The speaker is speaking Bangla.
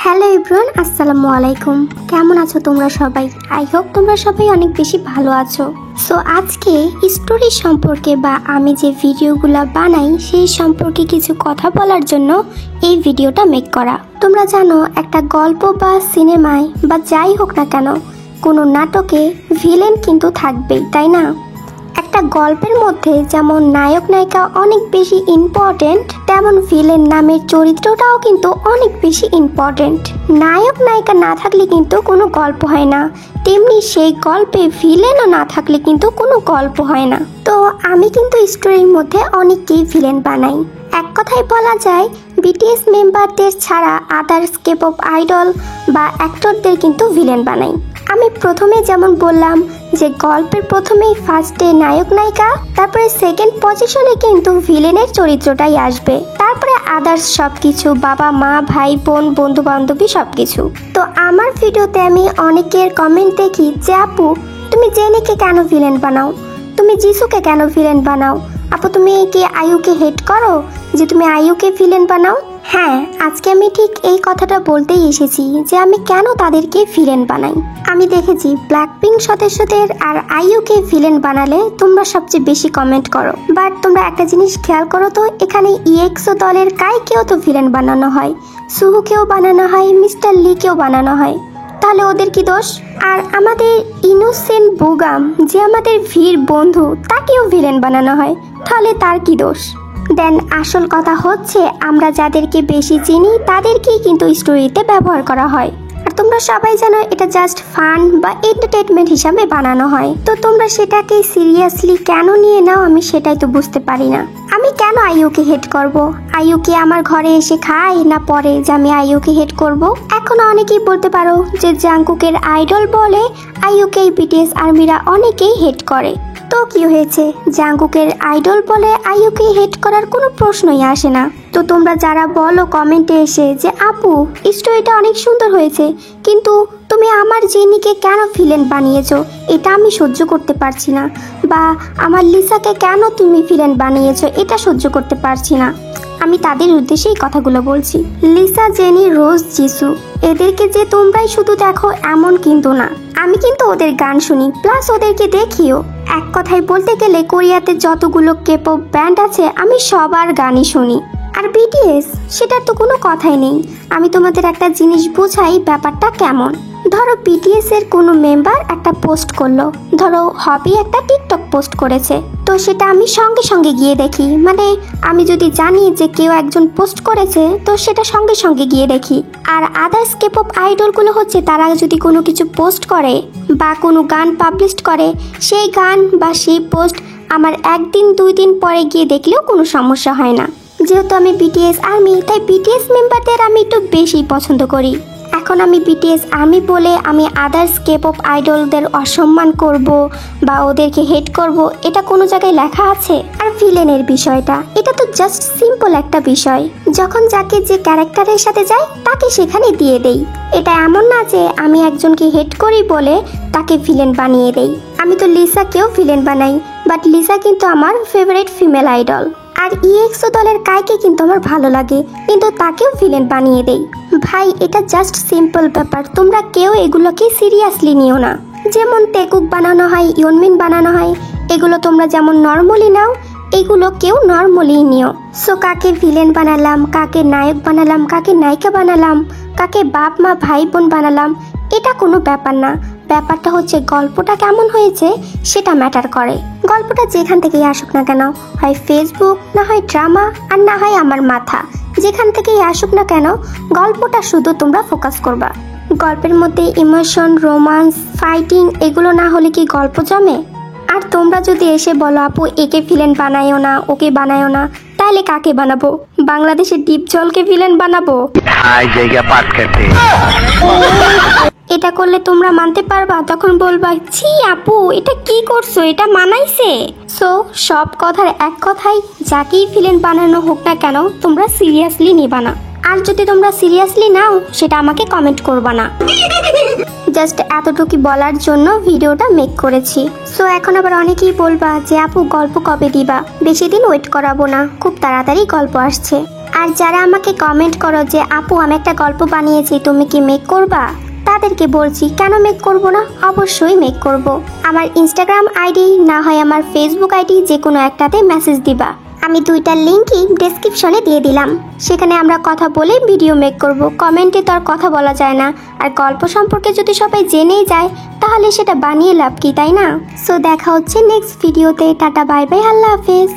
হ্যালো এভরিওয়ান, আসসালামু আলাইকুম। কেমন আছো তোমরা সবাই? আই হোপ তোমরা সবাই অনেক বেশি ভালো আছো। সো আজকে স্টোরি সম্পর্কে বা আমি যে ভিডিওগুলো বানাই সেই সম্পর্কে কিছু কথা বলার জন্য এই ভিডিওটা মেক করা। তোমরা জানো একটা গল্প বা সিনেমায় বা যাই হোক না কেন কোনো নাটকে ভিলেন কিন্তু থাকবেই, তাই না? একটা গল্পের মধ্যে যেমন নায়ক নায়িকা অনেক বেশি ইম্পর্টেন্ট, তেমন ভিলেন নামের চরিত্রটাও কিন্তু অনেক বেশি ইম্পর্টেন্ট। নায়ক নায়িকা না থাকলে কিন্তু কোনো গল্প হয় না, তেমনি সেই গল্পে ভিলেনও না থাকলে কিন্তু কোনো গল্প হয় না। তো আমি কিন্তু স্টোরির মধ্যে অনেককেই ভিলেন বানাই। এক কথায় বলা যায় বিটিএস মেম্বারদের ছাড়া আদার্স কেপপ আইডল বা অ্যাক্টরদের কিন্তু ভিলেন বানাই। আমি প্রথমে যেমন বললাম যে গল্পের প্রথমেই ফার্স্টে নায়ক নায়িকা, তারপরে সেকেন্ড পজিশনে কিন্তু ভিলেনের চরিত্রটাই আসবে, তারপরে আদার্স সব কিছু, বাবা মা ভাই বোন বন্ধু বান্ধবী সব কিছু। তো আমার ভিডিওতে আমি অনেকের কমেন্ট দেখি যে আপু তুমি জেনিকে কেন ভিলেন বানাও, তুমি যিশুকে কেন ভিলেন বানাও, আপু তুমি কি আয়ুকে হেট করো যে তুমি আয়ুকে ভিলেন বানাও? হ্যাঁ, আজকে আমি ঠিক এই কথাটা বলতেই এসেছি যে আমি কেন তাদেরকে ভিলেন বানাই। আমি দেখেছি ব্ল্যাকপিঙ্ক সদস্যদের আর আইইউকে ভিলেন বানালে তোমরা সবচেয়ে বেশি কমেন্ট করো, বাট তোমরা একটা জিনিস খেয়াল করো তো, এখানে ইএক্সও দলের কাইকেও তো ভিলেন বানানো হয়, সুহুকেও বানানো হয়, মিস্টার লিকেও বানানো হয়, তাহলে ওদের কি দোষ? আর আমাদের ইনোসেন্ট বুগাম যে আমাদের ভীর বন্ধু, তাকেও ভিলেন বানানো হয়, তাহলে তার কি দোষ? দেন আসল কথা হচ্ছে আমরা যাদেরকে বেশি চিনি তাদেরকেই কিন্তু স্টোরিতে ব্যবহার করা হয়। আর তোমরা সবাই জানো এটা জাস্ট ফান বা এন্টারটেনমেন্ট হিসাবে বানানো হয়। তো তোমরা সেটাকে সিরিয়াসলি কেন নিয়ে নাও আমি সেটাই তো বুঝতে পারি না। আমি কেন আইইউকে হেট করব? আইইউকে আমার ঘরে এসে খায় না পরে যে আমি আইইউকে হেট করব? এখন অনেকেই বলতে পারো যে জাংকুকের আইডল বলে আইইউকে বিটিএস আর্মিরা অনেকেই হেট করে। তো কি হয়েছে, জাংকুকের আইডল বলে আইইউকে হেট করার কোনো প্রশ্নই আসে না। তো তোমরা যারা বলো কমেন্টে এসে যে আপু স্টোরিটা অনেক সুন্দর হয়েছে, কিন্তু তুমি আমার জেনিকে কেন ভিলেন বানিয়েছো, এটা আমি সহ্য করতে পারছি না, বা আমার লিসাকে কেন তুমি ভিলেন বানিয়েছো এটা সহ্য করতে পারছি না, আমি তাদের উদ্দেশ্যেই কথাগুলো বলছি। লিসা, জেনি, রোজ, যিশু এদেরকে যে তোমরাই শুধু দেখো এমন কিন্তু না, আমি কিন্তু ওদের গান শুনি প্লাস ওদেরকে দেখিও। এক কথায় বলতে গেলে কোরিয়াতে যতগুলো কেপপ ব্যান্ড আছে আমি সবার গানই শুনি। আর বিটিএস সেটার তো কোনো কথাই নেই। আমি তোমাদের একটা জিনিস বোঝাই ব্যাপারটা কেমন। ধরো বিটিএস এর কোনো মেম্বার একটা পোস্ট করলো, ধরো হবি একটা টিকটক পোস্ট করেছে, তো সেটা আমি সঙ্গে সঙ্গে গিয়ে দেখি, মানে আমি যদি জানি যে কেউ একজন পোস্ট করেছে তো সেটা সঙ্গে সঙ্গে গিয়ে দেখি। আর আদার্স কেপপ আইডলগুলো হচ্ছে তারা যদি কোনো কিছু পোস্ট করে বা কোনো গান পাবলিশ করে, সেই গান বা সেই পোস্ট আমার একদিন দুই দিন পরে গিয়ে দেখলেও কোনো সমস্যা হয় না। যেহেতু আমি বিটিএস আর্মি, তাই বিটিএস মেম্বারদের আমি একটু বেশি পছন্দ করি। এখন আমি বিটিএস আর্মি বলে আমি আদার্স কেপপ আইডলদের অসম্মান করব বা ওদেরকে হেট করব, এটা কোনো জায়গায় লেখা আছে? আর ভিলেনের বিষয়টা, এটা তো জাস্ট সিম্পল একটা বিষয়, যখন যাকে যে ক্যারেক্টারের সাথে যায় তাকে সেখানে দিয়ে দেই। এটা এমন না যে আমি একজনকে হেট করি বলে তাকে ভিলেন বানিয়ে দেই। আমি তো লিসাকেও ভিলেন বানাই, বাট লিসা কিন্তু আমার ফেভারিট ফিমেল আইডল। আর ইএক্সও দলের কাইকে কিন্তু আমার ভালো লাগে, কিন্তু তাকেও ভিলেন বানিয়ে দেই। ভাই এটা জাস্ট সিম্পল ব্যাপার, তোমরা কেউ এগুলোকে সিরিয়াসলি নিও না। যেমন তেকুক বানানো হয়, ইয়নমিন বানানো হয়, এগুলো তোমরা যেমন নর্মালি নাও, এগুলো কেউ নর্মালি নিও। সো কাকে ভিলেন বানালাম, কাকে নায়ক বানালাম, কাকে নায়িকা বানালাম, কাকে বাপ মা ভাই বোন বানালাম, এটা কোনো ব্যাপার না। ব্যাপারটা হচ্ছে গল্পটা কেমন হয়েছে সেটা ম্যাটার করে। গল্পটা যেখান থেকেই আসুক না কেন, হয় ফেসবুক, না হয় ড্রামা, আর না হয় আমার মাথা, যেখান থেকেই আসুক না কেন গল্পটা শুধু তোমরা ফোকাস করবা। গল্পের মধ্যে ইমোশন, রোমান্স, ফাইটিং এগুলো না হলে কি গল্প জমে? আর তোমরা যদি এসে বলো আপু একে ভিলেন বানায়ও না, ওকে বানায়ও না, তাহলে কাকে বানাবো? বাংলাদেশের ডিপ জলকে ভিলেন বানাবো? এটা করলে তোমরা মানতে পারবা? তখন বলবা ছি আপু এটা কি করছো, এটা মানাইছে? সো সব কথার এক কথাই, যাকেই ভিলেন বানানো হোক না কেন তোমরা সিরিয়াসলি নিবা না। আর যদি তোমরা সিরিয়াসলি নাও সেটা আমাকে কমেন্ট করবা না। জাস্ট এতটুকু বলার জন্য ভিডিওটা মেক করেছি। সো এখন আবার অনেকেই বলবা যে আপু গল্প কবে দিবা? বেশি দিন ওয়েট করাবো না, খুব তাড়াতাড়ি গল্প আসছে। আর যারা আমাকে কমেন্ট করো যে আপু আমি একটা গল্প বানিয়েছি, তুমি কি মেক করবা, তাদেরকে বলছি কেন মেক করব না, অবশ্যই মেক করব। আমার ইনস্টাগ্রাম আইডি না হয় আমার ফেসবুক আইডি, যে কোনো একটাতে মেসেজ দিবা। আমি দুইটার লিঙ্কই ডেসক্রিপশনে দিয়ে দিলাম। সেখানে আমরা কথা বলে ভিডিও মেক করব। কমেন্টে তো আর কথা বলা যায় না, আর গল্প সম্পর্কে যদি সবাই জেনেই যায় তাহলে সেটা বানিয়ে লাভ কি, তাই না? সো দেখা হচ্ছে নেক্সট ভিডিওতে। টাটা, বাই বাই, আল্লাহ হাফেজ।